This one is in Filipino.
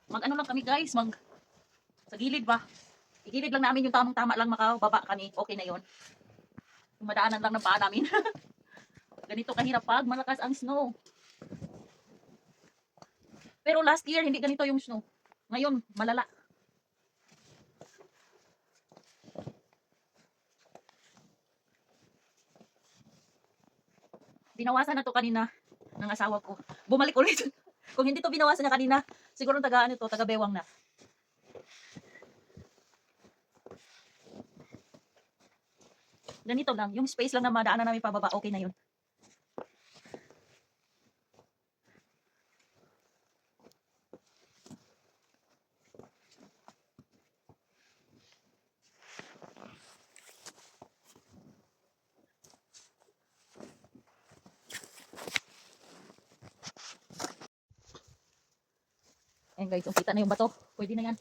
Mag-ano lang kami guys, sa gilid ba? Igilid lang namin yung tamang-tama lang makababa kami. Okay na yon. Yung madaanan lang ng paa namin. Ganito kahirap pag malakas ang snow. Pero last year, hindi ganito yung snow. Ngayon, malala. Binawasan na to kanina ng asawa ko. Bumalik ulit. Kung hindi to binawasan niya kanina, siguro taga bewang na. Ganito lang, yung space lang na madaanan namin pababa, okay na yun. Ayan guys, kita na yung bato. Pwede na yan.